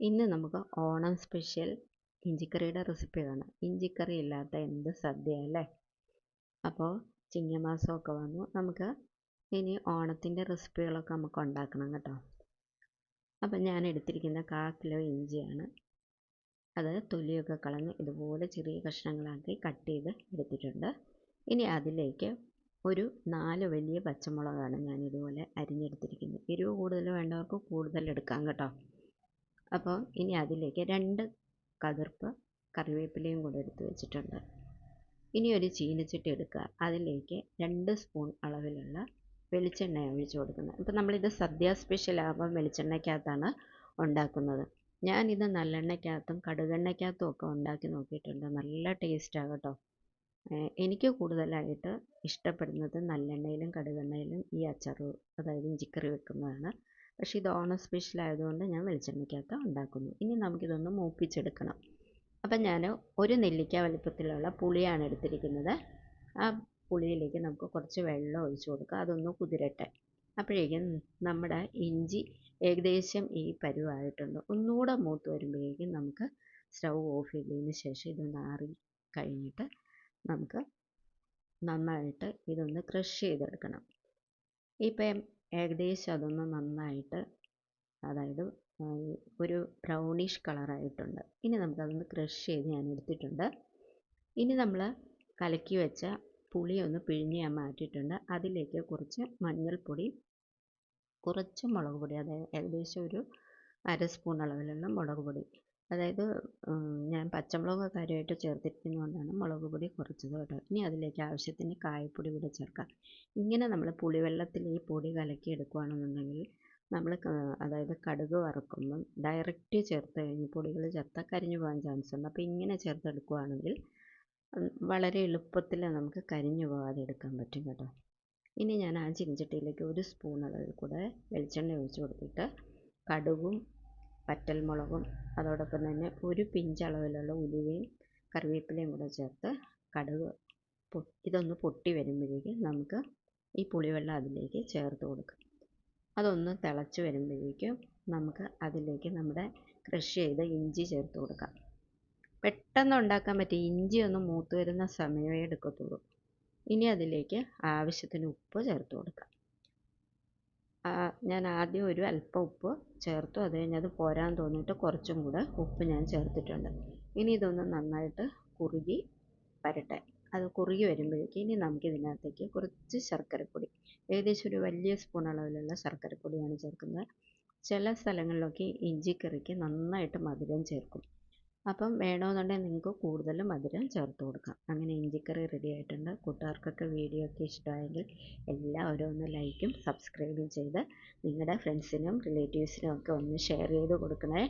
ഇന്ന് നമുക്ക് Onam special ഇഞ്ചിക്കറിയുടെ recipe കാണാം. ഇഞ്ചിക്കറി ഇല്ലാത്ത എന്ത് സദ്യ അല്ലേ? അപ്പോൾ ചിങ്ങമാസമൊക്കെ വന്നു. നമുക്ക് ഇനി ഓണത്തിൻ്റെ റെസിപ്പികളൊക്കെ നമുക്ക് ഉണ്ടാക്കണം കേട്ടോ. അപ്പം ഞാൻ എടുത്തിരിക്കുന്ന 1/4 കിലോ ഇഞ്ചിയാണ്. അത് തൊലിയൊക്കെ കളഞ്ഞ് ഇതുപോലെ ചെറിയ കഷ്ണങ്ങളാക്കി കട്ട് ചെയ്ത് എടുത്തിട്ടുണ്ട്. ഇനി അതിലേക്ക് ഒരു 4 വലിയ പച്ചമുളകാണ് ഞാൻ ഇതുപോലെ അരിഞ്ഞെടുത്തിരിക്കുന്നത്. എരിവ് കൂടുതൽ വേണ്ടവർക്ക് കൂടുതൽ എടുക്കാം കേട്ടോ. അപ്പോൾ ഇനി അതിലേക്ക് 2 കതിർപ്പ് കറിവേപ്പിലയും കൂടെ എടുത്ത് വെച്ചിട്ടുണ്ട്. ഇനി ഒരു ചീനച്ചട്ടി എടുക്കുക. അതിലേക്ക് 2 സ്പൂൺ അളവിലുള്ള വെളിച്ചെണ്ണ ഒഴിച്ച് കൊടുക്കുന്നത്. അപ്പോൾ നമ്മളിത് സദ്യ സ്പെഷ്യൽ ആകുമ്പോൾ വെളിച്ചെണ്ണയ്ക്കകത്താണ് ഉണ്ടാക്കുന്നത്. ഞാനിത് നല്ലെണ്ണയ്ക്കകത്തും കടുകെണ്ണയ്ക്കകത്തും ഒക്കെ ഉണ്ടാക്കി നോക്കിയിട്ടുണ്ട്. നല്ല ടേസ്റ്റാണ് കേട്ടോ. എനിക്ക് കൂടുതലായിട്ട് ഇഷ്ടപ്പെടുന്നത് നല്ലെണ്ണയിലും കടുകെണ്ണയിലും ഈ അച്ചാറ്, അതായത് ഇഞ്ചിക്കറി വെക്കുന്നതാണ്. പക്ഷേ ഇത് ഓണം സ്പെഷ്യൽ ആയതുകൊണ്ട് ഞാൻ വെളിച്ചെണ്ണയ്ക്കകത്ത് ഉണ്ടാക്കുന്നു. ഇനി നമുക്കിതൊന്ന് മൂപ്പിച്ചെടുക്കണം. അപ്പം ഞാൻ ഒരു നെല്ലിക്ക വലിപ്പത്തിലുള്ള പുളിയാണ് എടുത്തിരിക്കുന്നത്. ആ പുളിയിലേക്ക് നമുക്ക് കുറച്ച് വെള്ളം ഒഴിച്ച് കൊടുക്കുക. അതൊന്ന് കുതിരട്ടെ. അപ്പോഴേക്കും നമ്മുടെ ഇഞ്ചി ഏകദേശം ഈ പരുവായിട്ടുണ്ട്. ഒന്നുകൂടെ മൂത്ത് വരുമ്പോഴേക്കും നമുക്ക് സ്റ്റൗ ഓഫ് ചെയ്തതിന് ശേഷം ഇതൊന്ന് ആറി കഴിഞ്ഞിട്ട് നമുക്ക് നന്നായിട്ട് ഇതൊന്ന് ക്രഷ് ചെയ്തെടുക്കണം. ഇപ്പം ഏകദേശം അതൊന്ന് നന്നായിട്ട്, അതായത് ഒരു ബ്രൗണിഷ് കളറായിട്ടുണ്ട്. ഇനി നമുക്കതൊന്ന് ക്രഷ് ചെയ്ത് ഞാൻ എടുത്തിട്ടുണ്ട്. ഇനി നമ്മൾ കലക്കി വെച്ച പുളി ഒന്ന് പിഴിഞ്ഞ് ഞാൻ മാറ്റിയിട്ടുണ്ട്. അതിലേക്ക് കുറച്ച് മഞ്ഞൾപ്പൊടി, കുറച്ച് മുളക് പൊടി, അതായത് ഏകദേശം ഒരു 1/2 സ്പൂൺ അളവിലുള്ള മുളക് പൊടി. അതായത് ഞാൻ പച്ചമുളക് കാര്യമായിട്ട് ചേർത്തിരിക്കുന്നതുകൊണ്ടാണ് മുളക് പൊടി കുറച്ചത് കേട്ടോ. ഇനി അതിലേക്ക് ആവശ്യത്തിന് കായപ്പൊടി കൂടെ ചേർക്കാം. ഇങ്ങനെ നമ്മൾ പുളിവെള്ളത്തിൽ ഈ പൊടി കലക്കി എടുക്കുകയാണെന്നുണ്ടെങ്കിൽ നമ്മൾ അതായത് കടുക് വറക്കുമ്പം ഡയറക്റ്റ് ചേർത്ത് കഴിഞ്ഞ് പൊടികൾ ചേർത്താൽ കരിഞ്ഞു പോകാൻ ചാൻസ് ഉണ്ട്. അപ്പോൾ ഇങ്ങനെ ചേർത്തെടുക്കുകയാണെങ്കിൽ വളരെ എളുപ്പത്തിൽ നമുക്ക് കരിഞ്ഞു പോകാതെ എടുക്കാൻ പറ്റും കേട്ടോ. ഇനി ഞാൻ ആ ചീനച്ചട്ടിയിലേക്ക് 1 സ്പൂൺ അളവിൽ കൂടെ വെളിച്ചെണ്ണ ഒഴിച്ച് കൊടുത്തിട്ട് കടുകും വറ്റൽമുളകും അതോടൊപ്പം തന്നെ ഒരു പിഞ്ച് അളവിലുള്ള ഉലുവയും കറിവേപ്പിലയും കൂടെ ചേർത്ത് കടുക് ഇതൊന്ന് പൊട്ടി വരുമ്പോഴേക്കും നമുക്ക് ഈ പുളിവെള്ളം അതിലേക്ക് ചേർത്ത് കൊടുക്കാം. അതൊന്ന് തിളച്ച് വരുമ്പോഴേക്കും നമുക്ക് അതിലേക്ക് നമ്മുടെ ക്രഷ് ചെയ്ത ഇഞ്ചി ചേർത്ത് കൊടുക്കാം. പെട്ടെന്ന് ഉണ്ടാക്കാൻ പറ്റും. ഇഞ്ചി ഒന്ന് മൂത്ത് വരുന്ന സമയമേ എടുക്കത്തുള്ളൂ. ഇനി അതിലേക്ക് ആവശ്യത്തിന് ഉപ്പ് ചേർത്ത് കൊടുക്കാം. ഞാൻ ആദ്യം ഒരു അല്പം ഉപ്പ് ചേർത്തു. അത് കഴിഞ്ഞ് അത് പോരാൻ തോന്നിയിട്ട് കുറച്ചും കൂടെ ഉപ്പ് ഞാൻ ചേർത്തിട്ടുണ്ട്. ഇനി ഇതൊന്ന് നന്നായിട്ട് കുറുകി വരട്ടെ. അത് കുറുകി വരുമ്പോഴേക്കും ഇനി നമുക്കിതിനകത്തേക്ക് കുറച്ച് ശർക്കരപ്പൊടി, ഏകദേശം ഒരു വലിയ സ്പൂൺ അളവിലുള്ള ശർക്കരപ്പൊടിയാണ് ചേർക്കുന്നത്. ചില സ്ഥലങ്ങളിലൊക്കെ ഇഞ്ചിക്കറിക്ക് നന്നായിട്ട് മധുരം ചേർക്കും. അപ്പം വേണമെന്നുണ്ടെങ്കിൽ നിങ്ങൾക്ക് കൂടുതൽ മധുരം ചേർത്ത് കൊടുക്കാം. അങ്ങനെ ഇഞ്ചിക്കറി റെഡി ആയിട്ടുണ്ട്. കൂട്ടുകാർക്കൊക്കെ വീഡിയോ ഒക്കെ ഇഷ്ടമായെങ്കിൽ എല്ലാവരും ഒന്ന് ലൈക്കും സബ്സ്ക്രൈബും ചെയ്ത് നിങ്ങളുടെ ഫ്രണ്ട്സിനും റിലേറ്റീവ്സിനും ഒക്കെ ഒന്ന് ഷെയർ ചെയ്ത് കൊടുക്കണേ.